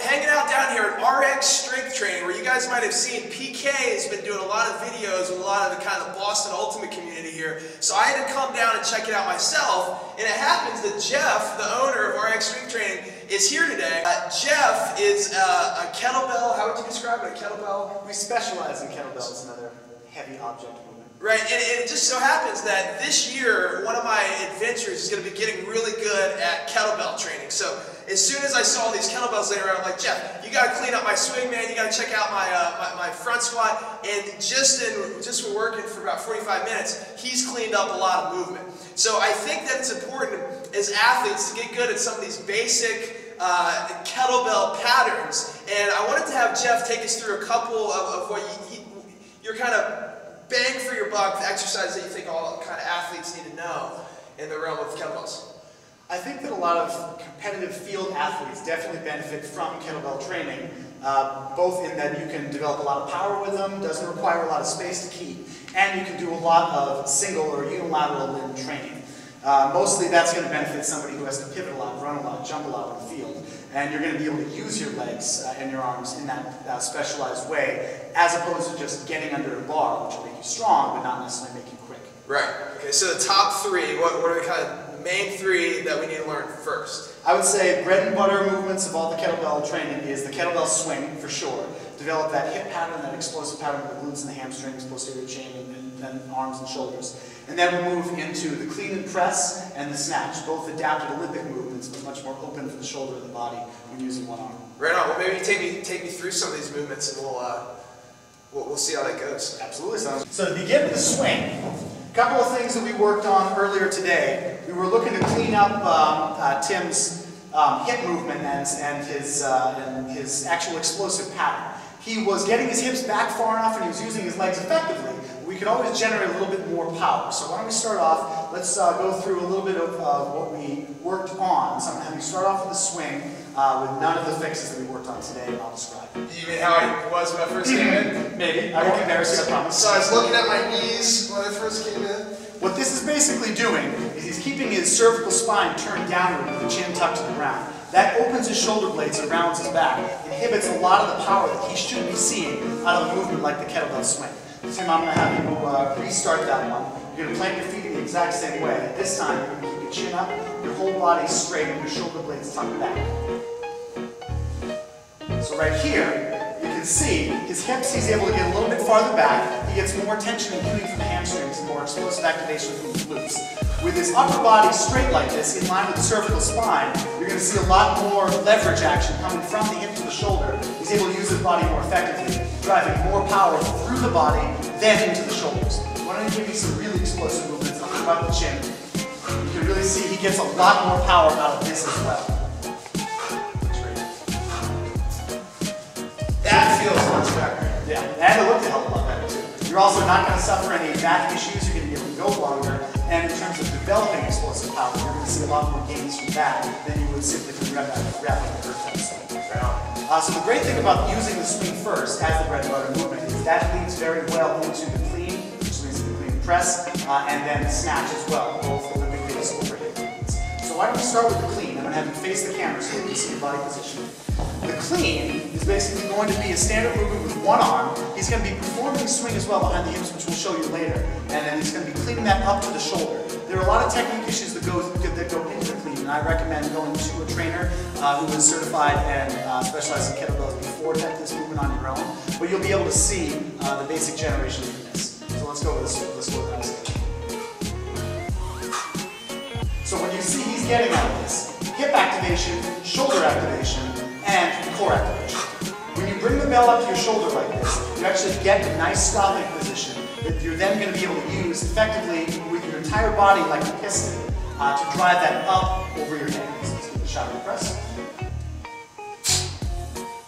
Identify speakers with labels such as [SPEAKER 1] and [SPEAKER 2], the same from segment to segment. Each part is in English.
[SPEAKER 1] Hanging out down here at RX Strength Training, where you guys might have seen PK has been doing a lot of videos with a lot of the kind of Boston Ultimate community here. So I had to come down and check it out myself, and it happens that Jeff, the owner of RX Strength Training, is here today. Jeff is a kettlebell, how would you describe it, a kettlebell?
[SPEAKER 2] We specialize in kettlebells and other heavy object movement.
[SPEAKER 1] Right, and it just so happens that this year, one of my adventures is going to be getting really good at kettlebell training. So as soon as I saw these kettlebells laying around, I'm like, Jeff, you got to clean up my swing, man. You got to check out my front squat. And just from working for about 45 minutes, he's cleaned up a lot of movement. So I think that it's important as athletes to get good at some of these basic kettlebell patterns. And I wanted to have Jeff take us through a couple of what you're kind of bang for your buck, the exercises that you think all kind of athletes need to know in the realm of kettlebells.
[SPEAKER 2] I think that a lot of competitive field athletes definitely benefit from kettlebell training, both in that you can develop a lot of power with them, doesn't require a lot of space to keep, and you can do a lot of single or unilateral limb training. Mostly that's going to benefit somebody who has to pivot a lot, run a lot, jump a lot in the field. And you're going to be able to use your legs and your arms in that specialized way, as opposed to just getting under a bar, which will make you strong, but not necessarily make you quick.
[SPEAKER 1] Right. Okay, so the top three, what are the kind of main three that we need to learn first?
[SPEAKER 2] I would say bread and butter movements of all the kettlebell training is the kettlebell swing, for sure. Develop that hip pattern, that explosive pattern with the glutes and the hamstrings, posterior chain, and then arms and shoulders. And then we'll move into the clean and press and the snatch, both adapted Olympic movements, but much more open for the shoulder and the body when using one arm.
[SPEAKER 1] Right on. Well, maybe take me through some of these movements, and we'll see how that goes.
[SPEAKER 2] Absolutely. So to begin with the swing, a couple of things that we worked on earlier today. We were looking to clean up Tim's hip movement and his actual explosive pattern. He was getting his hips back far enough and he was using his legs effectively. We could always generate a little bit more power. So why don't we start off, let's go through a little bit of what we worked on. So I'm going to have you start off with the swing with none of the fixes that we worked on today, and I'll describe.
[SPEAKER 1] You mean how I was when I first came in?
[SPEAKER 2] Maybe. I won't embarrass you, I promise.
[SPEAKER 1] So I was looking at my knees when I first came in.
[SPEAKER 2] What this is basically doing is he's keeping his cervical spine turned downward with the chin tucked to the ground. That opens his shoulder blades and rounds his back, inhibits a lot of the power that he should be seeing out of the movement like the kettlebell swing. Tim, I'm going to have you restart that one. You're going to plant your feet in the exact same way. This time, you're going to keep your chin up, your whole body straight, and your shoulder blades tucked back. So right here, you can see his hips, he's able to get a little bit farther back. He gets more tension including from the hamstrings and more explosive activation from the glutes. With his upper body straight like this, in line with the cervical spine, you're going to see a lot more leverage action coming from the hip to the shoulder. He's able to use his body more effectively, driving more power through the body, then into the shoulders. Why don't you give me some really explosive movements up about the chin. You can really see he gets a lot more power out of this as well.
[SPEAKER 1] That feels much better.
[SPEAKER 2] Yeah, and it looked a hell of a lot better too. You're also not going to suffer any back issues. You're going to be able to go longer. And in terms of developing explosive power, you're going to see a lot more gains from that than you would simply from wrapping the earth type. So the great thing about using the swing first as the bread and butter movement is that leads very well into the clean, which leads to the clean press, and then the snatch as well, both Olympic-based overhead movements. So why don't we start with the clean? I'm going to have you face the camera so you can see your body position. The clean is basically going to be a standard movement with one arm. He's going to be performing swing as well behind the hips, which we'll show you later. And then he's going to be cleaning that up to the shoulder. There are a lot of technique issues that go into the clean, and I recommend going to a trainer who is certified and specialized in kettlebells before attempting this movement on your own. But you'll be able to see the basic generation of this. So let's go with this organization. So when you see he's getting out of this, hip activation, shoulder activation, and core activation. When you bring the bell up to your shoulder like this, you actually get a nice stopping position that you're then going to be able to use effectively with your entire body like a piston to drive that up over your head. So let's give it a shot of press.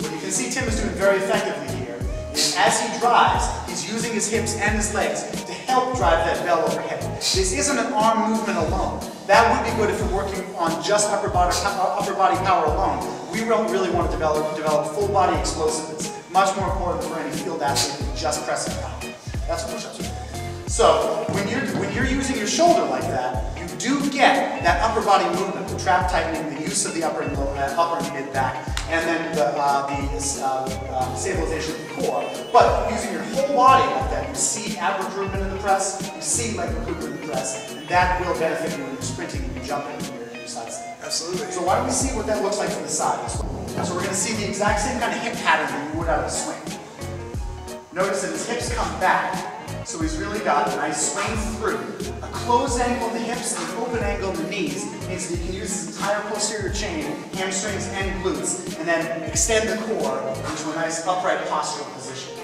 [SPEAKER 2] What you can see Tim is doing very effectively here is as he drives, he's using his hips and his legs to help drive that bell overhead. This isn't an arm movement alone. That would be good if you're working on just upper body power alone. We don't really want to develop full body explosiveness. Much more important for any field athlete than just pressing power. That's what push-ups are. So when you're using your shoulder like that, you do get that upper body movement, the trap tightening, the use of the upper and mid back, and then the stabilization of the core. But using your whole body like that, you see ab recruitment in the press, you see leg recruitment in the press, and that will benefit you when you're sprinting and you're jumping in your side step.
[SPEAKER 1] Absolutely.
[SPEAKER 2] So why don't we see what that looks like from the side? So we're going to see the exact same kind of hip pattern that you would out of a swing. Notice that his hips come back. So he's really got a nice swing through. A closed angle in the hips and an open angle in the knees means that he can use his entire posterior chain, hamstrings and glutes, and then extend the core into a nice upright postural position.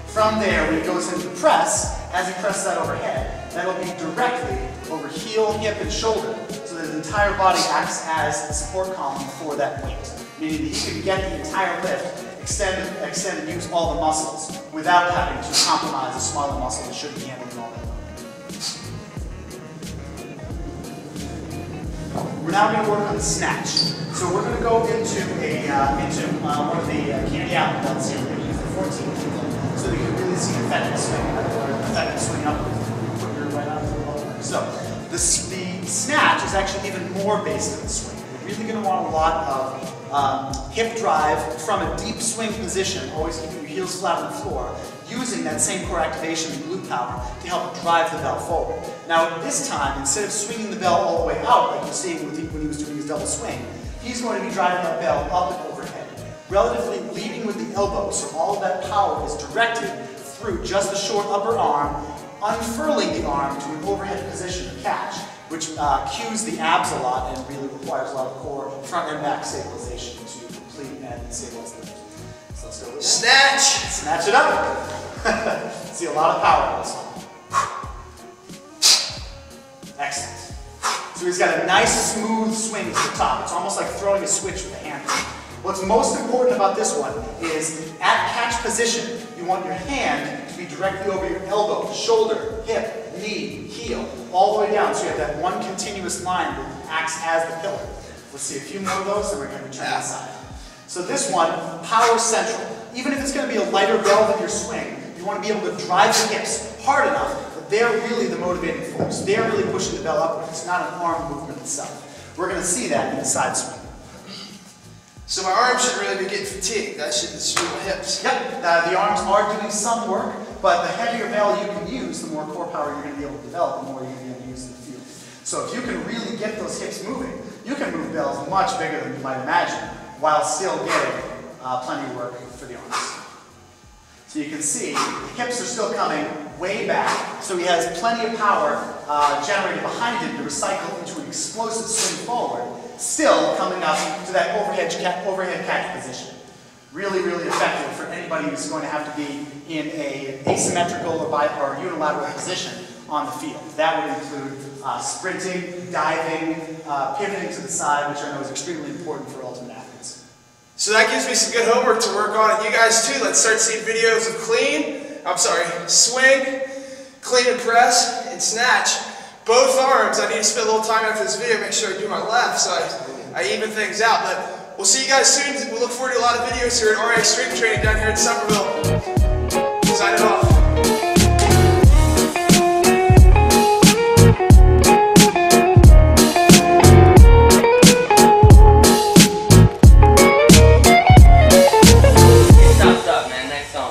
[SPEAKER 2] From there, when he goes into the press, as he presses that overhead, that'll be directly over heel, hip, and shoulder, so that his entire body acts as the support column for that weight, meaning that he can get the entire lift, extend and use all the muscles without having to compromise a smaller muscle that should be handling all that load. We're now going to work on the snatch. So we're going to go into one of the candy apple belts here. We're going to use the 14 kilo, so that you can really see an effective swing, effective swing upwards. Put your right arm to the lower. So the snatch is actually even more based on the swing. You're really going to want a lot of hip drive from a deep swing position, always keeping your heels flat on the floor, using that same core activation and glute power to help drive the bell forward. Now this time, instead of swinging the bell all the way out like you're seeing when he was doing his double swing, he's going to be driving that bell up and overhead, relatively leading with the elbow, so all of that power is directed through just the short upper arm, unfurling the arm to an overhead position of catch, which cues the abs a lot and really requires a lot of core front and back stabilization to complete and stabilize the lift. So let's go with
[SPEAKER 1] Snatch!
[SPEAKER 2] Snatch it up! See a lot of power in this one. Excellent. So he's got a nice smooth swing to the top. It's almost like throwing a switch with a hand. What's most important about this one is at catch position, you want your hand to be directly over your elbow, shoulder, hip, knee, heel, all the way down, so you have that one continuous line that acts as the pillar. Let's see a few more of those, and we're going to return inside. So this one, power central. Even if it's going to be a lighter bell than your swing, you want to be able to drive the hips hard enough that they're really the motivating force. They're really pushing the bell upward. It's not an arm movement itself. We're going to see that in the side swing.
[SPEAKER 1] So my arms should really be getting fatigued. I should just swing my hips.
[SPEAKER 2] Yep, the arms are doing some work, but the heavier bell you can use, the more core power you're going to be able to develop, the more you're going to be able to use in the field. So if you can really get those hips moving, you can move bells much bigger than you might imagine, while still getting plenty of work for the arms. So you can see the hips are still coming way back, so he has plenty of power generated behind him to recycle into an explosive swing forward, still coming up to that overhead catch position. Really, really effective for anybody who's going to have to be in an asymmetrical or unilateral position on the field. That would include sprinting, diving, pivoting to the side, which I know is extremely important for ultimate athletes.
[SPEAKER 1] So that gives me some good homework to work on, and you guys too. Let's start seeing videos of swing, clean and press, and snatch. Both arms. I need to spend a little time after this video, make sure I do my left, so I even things out. But we'll see you guys soon. We look forward to a lot of videos here at RA Strength Training down here in Somerville. Signing off.